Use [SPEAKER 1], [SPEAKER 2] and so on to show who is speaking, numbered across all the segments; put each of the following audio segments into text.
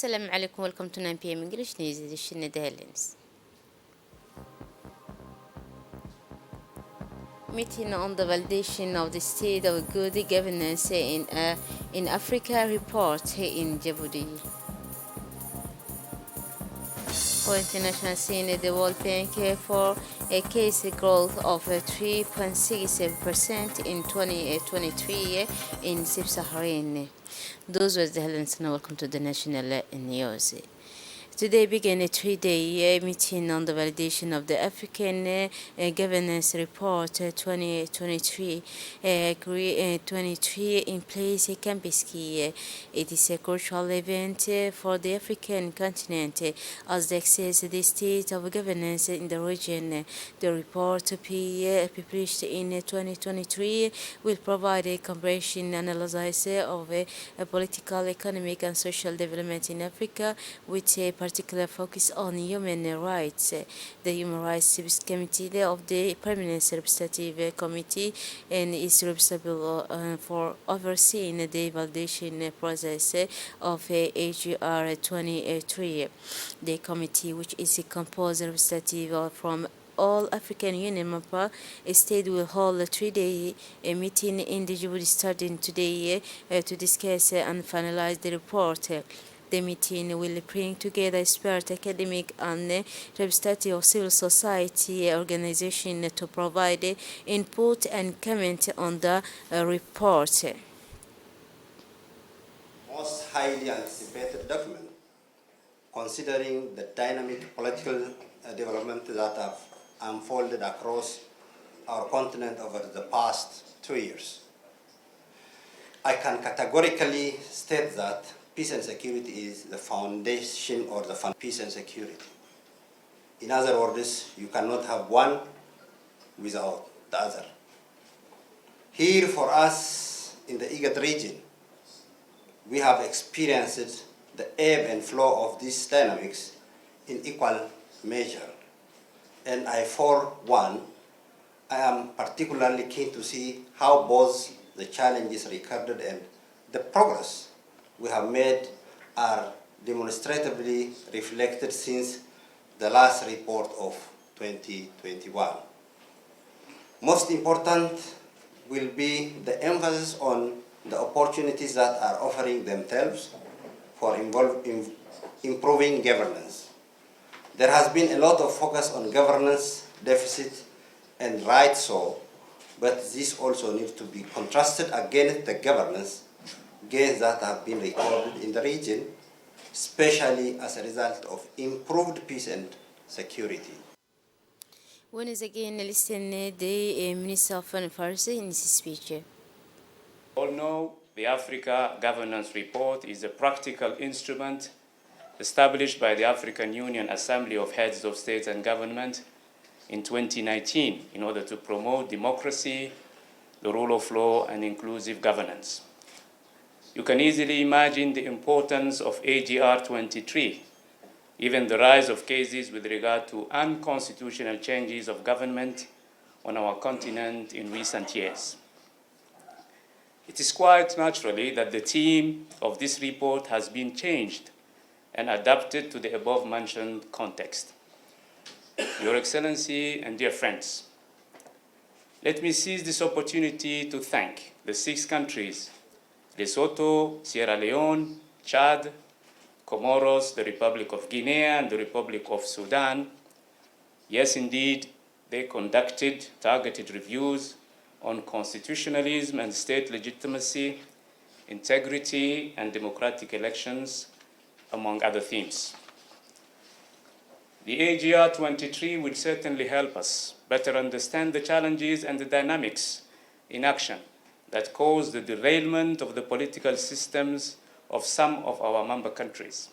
[SPEAKER 1] Assalamu alaikum, welcome to 9 p.m. English News Edition Netherlands. Meeting on the validation of the state of good governance in Africa report in Djibouti. For international scene, the World Bank for a case growth of 3.67% in 2023 in Sub-Saharan. Those were the headlines, and welcome to the national news. Today began a three-day meeting on the validation of the African Governance Report 2023 in place in Campiski. It is a crucial event for the African continent as they assess the state of governance in the region. The report published in 2023 will provide a comprehensive analysis of political, economic, and social development in Africa, with a particular focus on human rights. The Human Rights Subcommittee of the Permanent Representative Committee is responsible for overseeing the validation process of AGR 23. The committee, which is composed representative from all African Union member states, will hold a three-day meeting in the Djibouti starting today to discuss and finalize the report. The meeting will bring together expert, academic, and representative of civil society organizations to provide input and comment on the report.
[SPEAKER 2] Most highly anticipated document, considering the dynamic political development that have unfolded across our continent over the past 2 years. I can categorically state that peace and security is the foundation or the peace and security. In other words, you cannot have one without the other. Here for us in the IGAD region, we have experienced the ebb and flow of these dynamics in equal measure. And for one, I am particularly keen to see how both the challenges recorded and the progress we have made are demonstratively reflected since the last report of 2021. Most important will be the emphasis on the opportunities that are offering themselves for improving governance. There has been a lot of focus on governance deficit, and right so, but this also needs to be contrasted against the governance gains that have been recorded in the region, especially as a result of improved peace and security.
[SPEAKER 1] Once again, listen the Minister of Foreign Affairs in his speech.
[SPEAKER 3] All know the Africa Governance Report is a practical instrument established by the African Union Assembly of Heads of State and Government in 2019 in order to promote democracy, the rule of law, and inclusive governance. You can easily imagine the importance of AGR 23, given the rise of cases with regard to unconstitutional changes of government on our continent in recent years. It is quite naturally that the theme of this report has been changed and adapted to the above-mentioned context. Your Excellency and dear friends, let me seize this opportunity to thank the 6 countries, Lesotho, Sierra Leone, Chad, Comoros, the Republic of Guinea, and the Republic of Sudan. Yes, indeed, they conducted targeted reviews on constitutionalism and state legitimacy, integrity, and democratic elections, among other themes. The AGR 23 will certainly help us better understand the challenges and the dynamics in action that caused the derailment of the political systems of some of our member countries.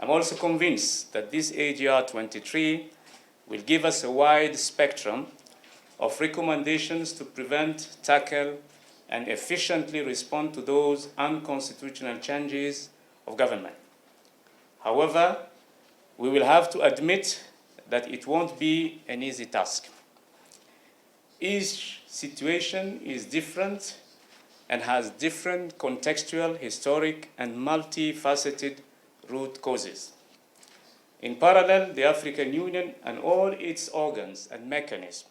[SPEAKER 3] I'm also convinced that this AGR 23 will give us a wide spectrum of recommendations to prevent, tackle, and efficiently respond to those unconstitutional changes of government. However, we will have to admit that it won't be an easy task. Each situation is different and has different contextual, historic, and multifaceted root causes. In parallel, the African Union and all its organs and mechanisms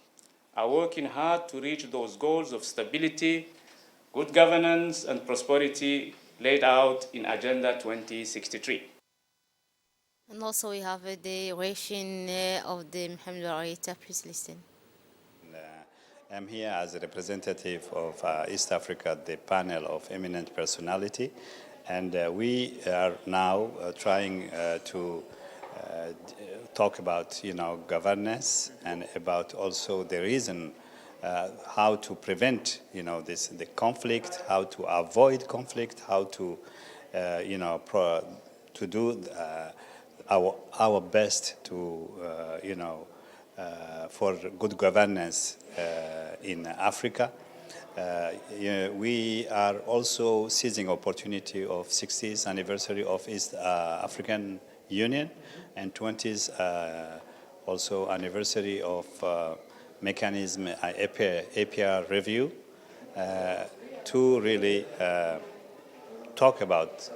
[SPEAKER 3] are working hard to reach those goals of stability, good governance, and prosperity laid out in Agenda 2063.
[SPEAKER 1] And also we have the ration of the Mohamed Arita. Please listen.
[SPEAKER 4] I'm here as a representative of East Africa, the panel of eminent personality, and we are now trying to talk about, governance and about also the reason how to prevent, the conflict, how to avoid conflict, how to, to do our best to, for good governance in Africa. We are also seizing opportunity of 60th anniversary of East African Union and 20th also anniversary of mechanism APR review to really talk about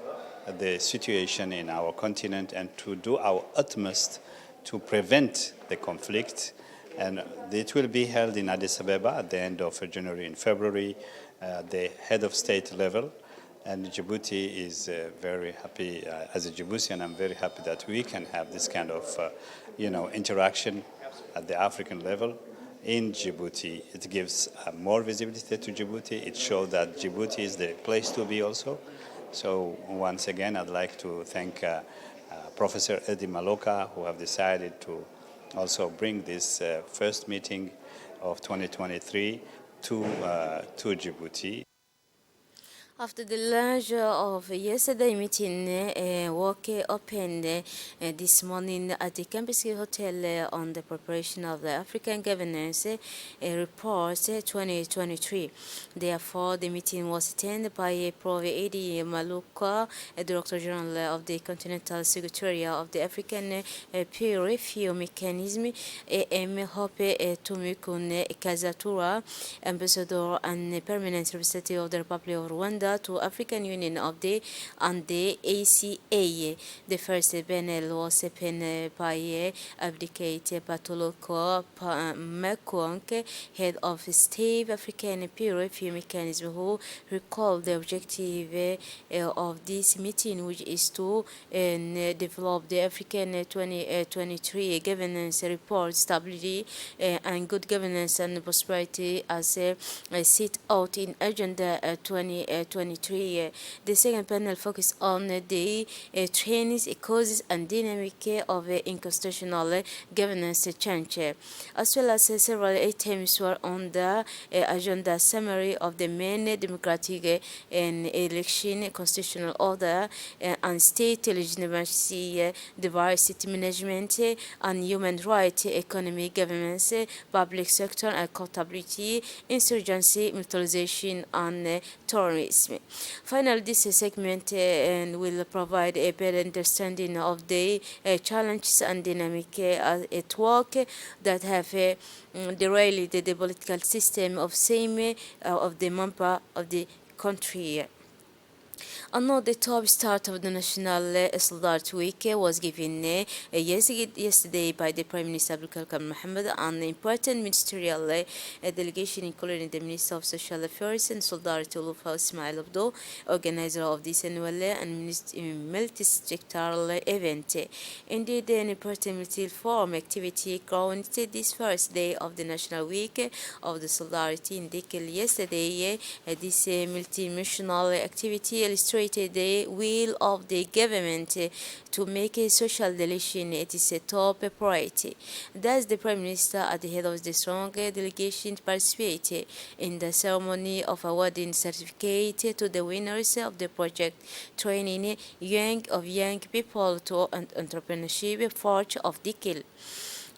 [SPEAKER 4] the situation in our continent and to do our utmost to prevent the conflict. And it will be held in Addis Ababa at the end of January and February, the head of state level. And Djibouti is very happy, as a Djiboutian, I'm very happy that we can have this kind of, interaction at the African level in Djibouti. It gives more visibility to Djibouti. It shows that Djibouti is the place to be also. So once again, I'd like to thank Professor Eddie Maloka, who have decided to also bring this first meeting of 2023 to Djibouti.
[SPEAKER 1] After the launch of yesterday meeting, work opened this morning at the Campus Hotel on the preparation of the African Governance Report 2023. Therefore, the meeting was attended by Prof. Eddie Maluka, Director General of the Continental Secretariat of the African Peer Review Mechanism, AM Hope Tumikun Kazatura, Ambassador and Permanent Representative of the Republic of Rwanda to African Union of the and the ACA. The first panel was penned by Abdicate Patoloko Mekwonke, Head of State African Peer Review Mechanism, who recalled the objective of this meeting, which is to develop the African 2023 governance report, stability and good governance and prosperity as set out in Agenda 2023. The second panel focused on the trends, causes, and dynamic of constitutional governance change, as well as several items were on the agenda: summary of the main democratic and election, constitutional order, and state legitimacy, diversity management, and human rights, economic governance, public sector accountability, insurgency, militarization, and tourism. Finally, this segment will provide a better understanding of the challenges and dynamic at work that have derailed the political system of same of the member of the country. Another top start of the National Solidarity Week was given yesterday by the Prime Minister Abdulkarim Mohammed, an important ministerial delegation including the Minister of Social Affairs and Solidarity Ulufa Ismail Abdo, organizer of this annual and multi-sectoral event. Indeed, an important multi-forum activity crowned this first day of the National Week of the Solidarity in Dikil yesterday. This multi-missional activity illustrated the will of the government to make a social relation it is a top priority. Thus, the Prime Minister, at the head of the strong delegation, participated in the ceremony of awarding certificate to the winners of the project, training young people to entrepreneurship forge of Dikil.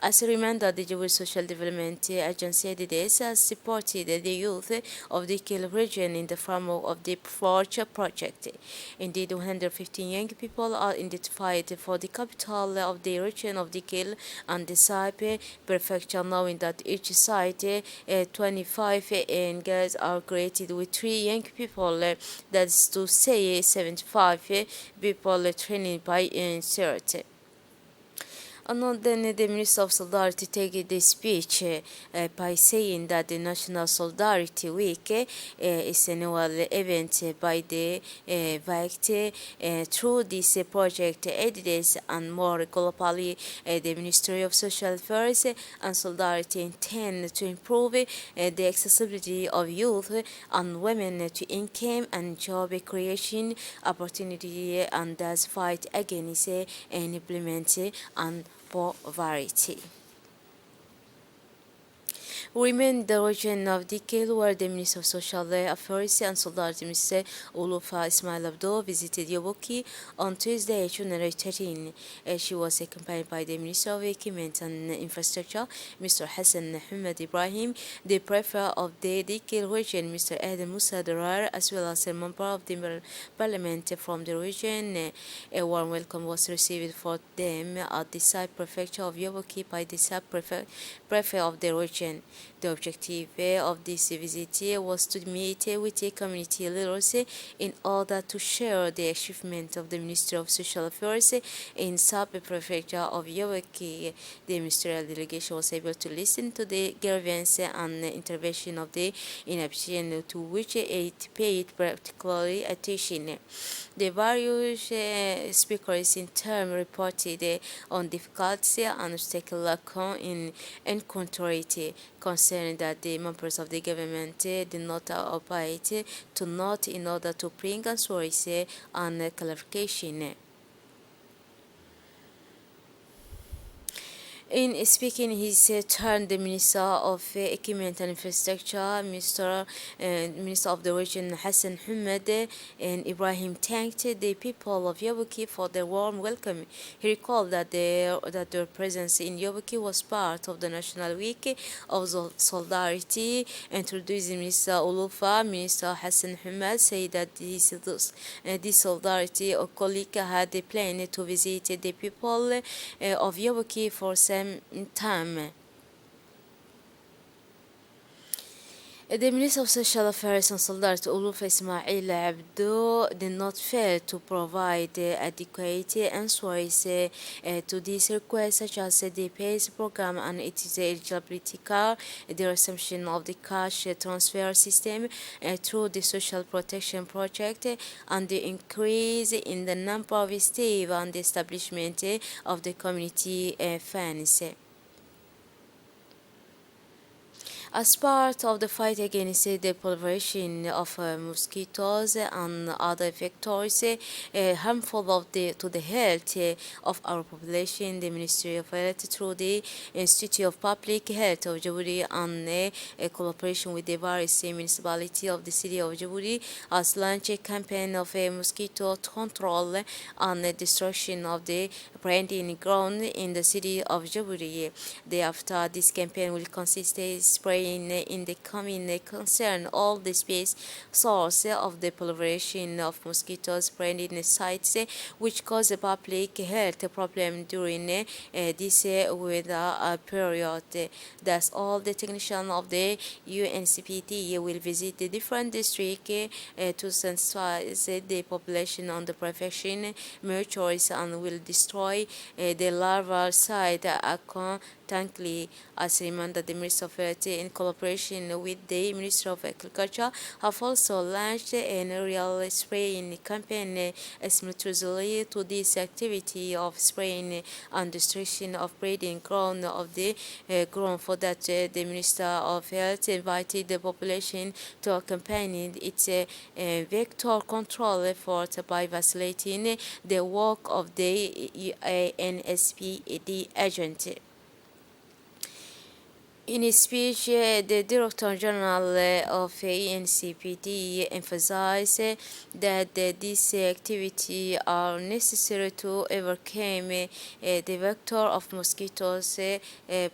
[SPEAKER 1] As a reminder, the Djibouti Social Development Agency (DDS) has supported the youth of the Kil region in the framework of the Forge project. Indeed, 115 young people are identified for the capital of the region of the Kil and the Saipe prefecture, knowing that each site 25 girls are created with 3 young people, that's to say 75 people trained by CERT. And then the Minister of Solidarity take the speech by saying that the National Solidarity Week is an annual event by the VACT. Through this project, EDIDES and more globally, the Ministry of Social Affairs and Solidarity intend to improve the accessibility of youth and women to income and job creation opportunity, and thus fight against and implement and poverty. Women the region of Dikil, where the Minister of Social Affairs and Solidarity, Mr. Ulufa Ismail Abdo, visited Yoboki on Tuesday, January 13. She was accompanied by the Minister of Equipment and Infrastructure, Mr. Hassan Ahmed Ibrahim, the Prefect of the Dikil region, Mr. Adam Musa Durar, as well as a member of the Parliament from the region. A warm welcome was received for them at the sub-prefecture of Yoboki by the sub-prefect of the region. The objective of this visit was to meet with the community leaders in order to share the achievement of the Ministry of Social Affairs in sub-prefecture of Yoboki. The ministerial delegation was able to listen to the grievance and intervention of the inhabitants, to which it paid particular attention. The various speakers in turn reported on difficulties and obstacles in encountered, concerned that the members of the government did not operate to not in order to bring answers and clarification. In speaking his turn, the Minister of Equipment and Infrastructure, Minister of the region Hassan Ahmed and Ibrahim thanked the people of Yoboki for their warm welcome. He recalled that their presence in Yoboki was part of the National Week of Solidarity. Introducing Minister Ulufa, Minister Hassan Ahmed said that this Solidarity colleague had planned to visit the people of Yoboki for some time. The Minister of Social Affairs and Solidarity, Ulufa Ismail Abdo, did not fail to provide adequate answers to these requests, such as the PACE program and its eligibility card, the resumption of the cash transfer system through the Social Protection Project, and the increase in the number of staff and the establishment of the community funds. As part of the fight against the proliferation of mosquitoes and other vectors harmful to the health of our population, the Ministry of Health, through the Institute of Public Health of Djibouti and cooperation with the various municipalities of the city of Djibouti, has launched a campaign of mosquito control and destruction of the breeding ground in the city of Djibouti. Thereafter, this campaign will consist of spraying in the coming concern all the space source of the proliferation of mosquitoes breeding sites, which cause a public health problem during this weather period. Thus, all the technicians of the UNCPT will visit the different districts to sensitize the population on the prevention measures and will destroy the larval site constantly. As reminded, the Ministry of Health, in collaboration with the Ministry of Agriculture, have also launched an aerial spraying campaign simultaneously to this activity of spraying and destruction of breeding ground of the ground. For that, the Minister of Health invited the population to accompany its vector control effort by facilitating the work of the UNSPD agent. In a speech, the Director General of ENCPD emphasized that these activities are necessary to overcome the vector of mosquitoes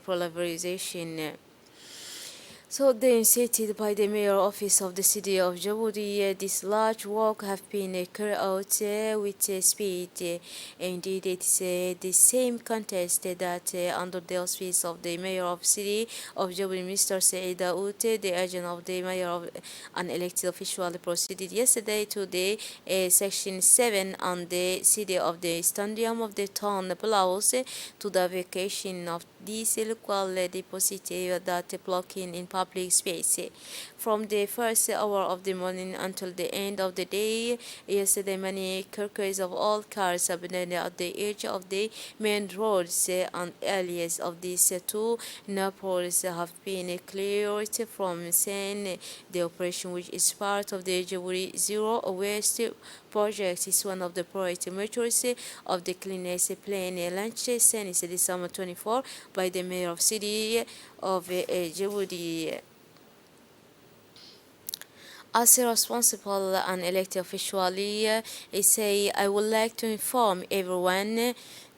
[SPEAKER 1] proliferation. So then stated by the mayor office of the city of Djibouti, this large work have been carried out with speed. Indeed, it's the same contest that under the auspice of the mayor of city of Djibouti, Mr. Said Daoud, the agent of the mayor of an elected official, proceeded yesterday to the section 7 on the city of the stadium of the town Palaus to the vacation of these local deposits that blocking in public space. From the first hour of the morning until the end of the day, yesterday many carcasses of all cars abandoned at the edge of the main roads and areas of these two Naples have been cleared from scene. The operation, which is part of the Djibouti Zero Waste project, is one of the priority measures of the cleanest plan launched since December 24 by the mayor of city of Djibouti. As a responsible and elected official, I say I would like to inform everyone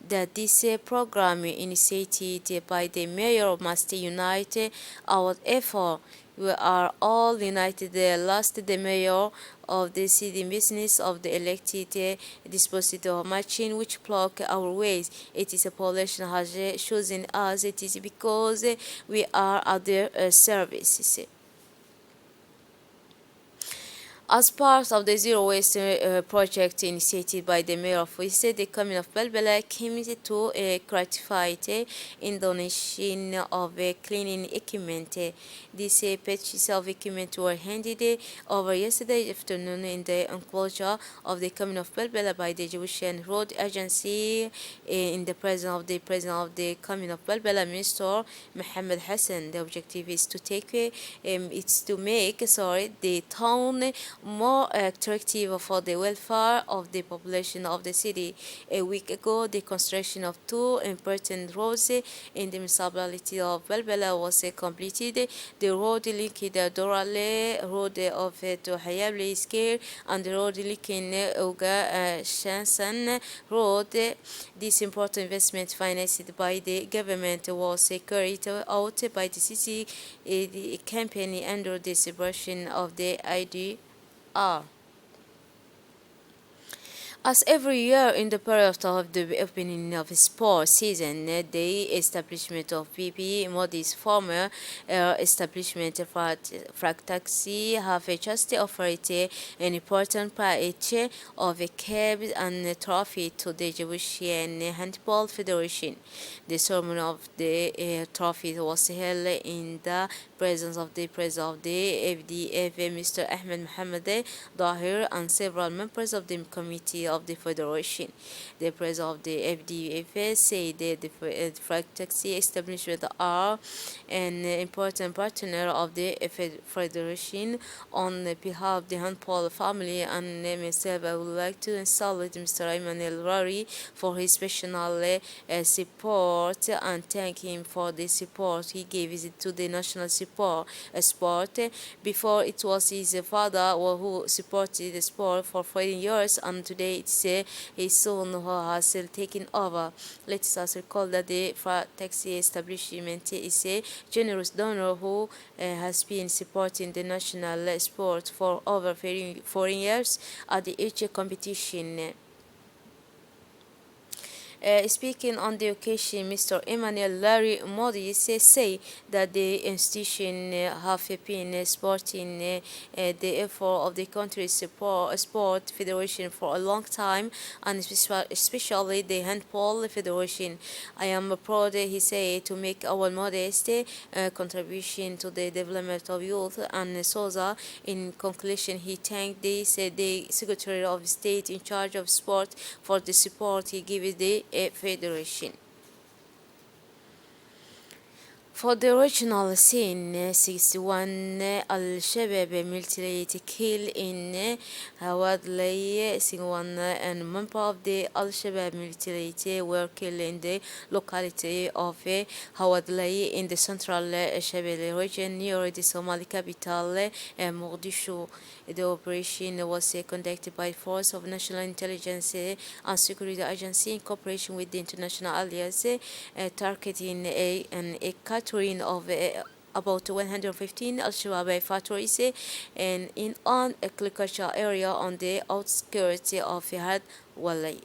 [SPEAKER 1] that this program initiated by the mayor must unite our effort. We are all united. Last, the mayor of the city business of the elected dispositive machine which block our ways. It is a population has chosen us. It is because we are at their services. As part of the Zero Waste project initiated by the mayor of Wisse, the community of Belbela committed to gratified in donation of cleaning equipment. These pieces of equipment were handed over yesterday afternoon in the enclosure of the community of Belbela by the Egyptian Road Agency in the presence of the community of Belbela, Minister Mohammed Hassan. The objective is to make the town more attractive for the welfare of the population of the city. A week ago, the construction of two important roads in the municipality of Belbela was completed. The road linking the Dorale road of to Hayable Square and the road linking Uga Shansan road. This important investment financed by the government was carried out by the city the company under the supervision of the IDR. As every year in the period of the opening of sports season, the establishment of PP Modi's former establishment Flag Taxi have just offered an important prize of a cab and trophy to the Egyptian Handball Federation. The ceremony of the trophy was held in the presence of the president of the FDF, Mr. Ahmed Mohamed Dahir, and several members of the committee of the Federation. The president of the FDF said that the Flag Taxi establishment are an important partner of the Federation. On behalf of the handball family and myself, I would like to salute Mr. Ayman El Rari for his personal support and thank him for the support he gave to the national sport. Before it was his father who supported the sport for 40 years, and today it's his son who has taken over. Let us recall that the taxi establishment is a generous donor who has been supporting the national sport for over 4 years at each competition. Speaking on the occasion, Mr. Emmanuel Larry Modi say that the institution have been supporting the effort of the country's sport federation for a long time, and especially the handball federation. I am proud, he said, to make our modest contribution to the development of youth and SOSA. In conclusion, he thanked the Secretary of State in charge of sport for the support he gives the federation. For the original scene, 61 Al-Shabaab military kill in Hawadley, 61 and member of the Al-Shabaab military were killed in the locality of Hawadley in the central Shabelle region near the Somali capital Mogadishu. The operation was conducted by force of National Intelligence and Security Agency in cooperation with the International Alliance, targeting a catering of about 115 Al-Shabaab factories and in an agricultural area on the outskirts of Had Wali.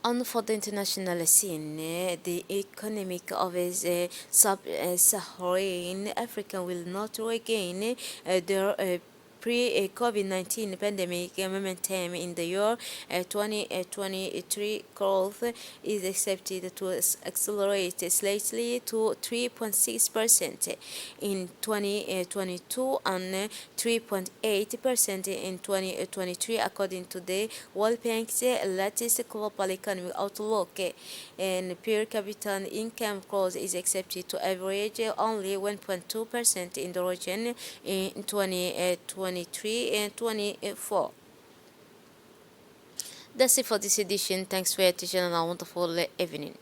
[SPEAKER 1] On for the international scene, the economic of sub-Saharan Africa will not regain their pre-COVID-19 pandemic momentum in the year 2023. Growth is expected to accelerate slightly to 3.6% in 2022 and 3.8% in 2023, according to the World Bank's latest global economic outlook. And per capita income growth is expected to average only 1.2% in the region in 2023 and 24. That's it for this edition. Thanks for your attention and a wonderful evening.